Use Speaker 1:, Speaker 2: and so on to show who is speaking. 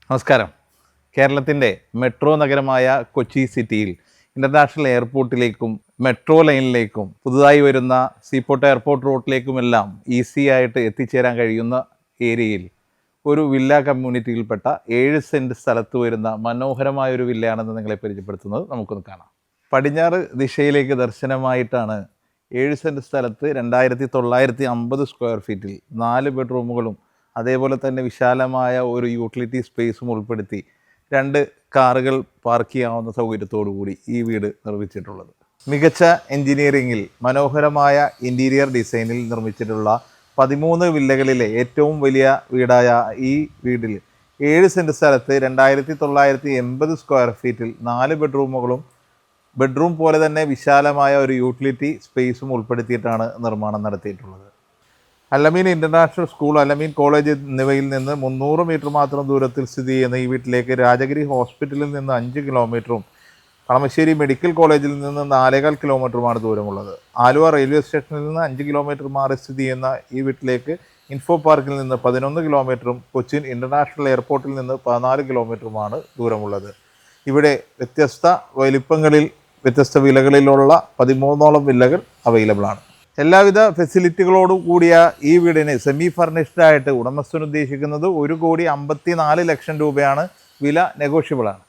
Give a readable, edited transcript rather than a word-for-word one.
Speaker 1: നമസ്കാരം. കേരളത്തിൻ്റെ മെട്രോ നഗരമായ കൊച്ചി സിറ്റിയിൽ ഇൻ്റർനാഷണൽ എയർപോർട്ടിലേക്കും മെട്രോ ലൈനിലേക്കും പുതുതായി വരുന്ന സീപോർട്ട് എയർപോർട്ട് റോഡിലേക്കുമെല്ലാം ഈസി ആയിട്ട് എത്തിച്ചേരാൻ കഴിയുന്ന ഏരിയയിൽ ഒരു വില്ല കമ്മ്യൂണിറ്റിയിൽപ്പെട്ട 7 സെൻറ്റ് സ്ഥലത്ത് വരുന്ന മനോഹരമായൊരു വില്ലയാണെന്ന് നിങ്ങളെ പരിചയപ്പെടുത്തുന്നത് നമുക്കൊന്ന് കാണാം. പടിഞ്ഞാറ് ദിശയിലേക്ക് ദർശനമായിട്ടാണ് 7 സെൻറ്റ് സ്ഥലത്ത് 2950 സ്ക്വയർ ഫീറ്റിൽ 4 ബെഡ്റൂമുകളും അതേപോലെ തന്നെ വിശാലമായ ഒരു യൂട്ടിലിറ്റി സ്പേസും ഉൾപ്പെടുത്തി 2 കാറുകൾ പാർക്ക് ചെയ്യാവുന്ന സൗകര്യത്തോടു കൂടി ഈ വീട് നിർമ്മിച്ചിട്ടുള്ളത്. മികച്ച എൻജിനീയറിങ്ങിൽ മനോഹരമായ ഇൻറ്റീരിയർ ഡിസൈനിൽ നിർമ്മിച്ചിട്ടുള്ള 13 വില്ലകളിലെ ഏറ്റവും വലിയ വീടായ ഈ വീടിൽ 7 സെൻറ്റ് സ്ഥലത്ത് 2980 സ്ക്വയർ ഫീറ്റിൽ 4 ബെഡ്റൂമുകളും ബെഡ്റൂം പോലെ തന്നെ വിശാലമായ ഒരു യൂട്ടിലിറ്റി സ്പേസും ഉൾപ്പെടുത്തിയിട്ടാണ് നിർമ്മാണം നടത്തിയിട്ടുള്ളത്. അലമീൻ ഇൻ്റർനാഷണൽ സ്കൂൾ, അലമീൻ കോളേജ് എന്നിവയിൽ നിന്ന് 300 മീറ്റർ മാത്രം ദൂരത്തിൽ സ്ഥിതി ചെയ്യുന്ന ഈ വീട്ടിലേക്ക് രാജഗിരി ഹോസ്പിറ്റലിൽ നിന്ന് 5 കിലോമീറ്ററും കളമശ്ശേരി മെഡിക്കൽ കോളേജിൽ നിന്ന് 4.25 കിലോമീറ്ററുമാണ് ദൂരമുള്ളത്. ആലുവ റെയിൽവേ സ്റ്റേഷനിൽ നിന്ന് 5 കിലോമീറ്റർ മാറി സ്ഥിതി ചെയ്യുന്ന ഈ വീട്ടിലേക്ക് ഇൻഫോ പാർക്കിൽ നിന്ന് 11 കിലോമീറ്ററും കൊച്ചിൻ ഇൻ്റർനാഷണൽ എയർപോർട്ടിൽ നിന്ന് 14 കിലോമീറ്ററുമാണ് ദൂരമുള്ളത്. ഇവിടെ വ്യത്യസ്ത വലിപ്പങ്ങളിൽ വ്യത്യസ്ത വിലകളിലുള്ള 13ഓളം വില്ലകൾ അവൈലബിൾ ആണ്. എല്ലാവിധ ഫെസിലിറ്റികളോട് കൂടിയ ഈ വീടിന് സെമി ഫർണിഷ്ഡ് ആയിട്ട് ഉടമസ്ഥൻ ഉദ്ദേശിക്കുന്നത് 1,54,00,000 രൂപയാണ്. വില നെഗോഷ്യബിളാണ്.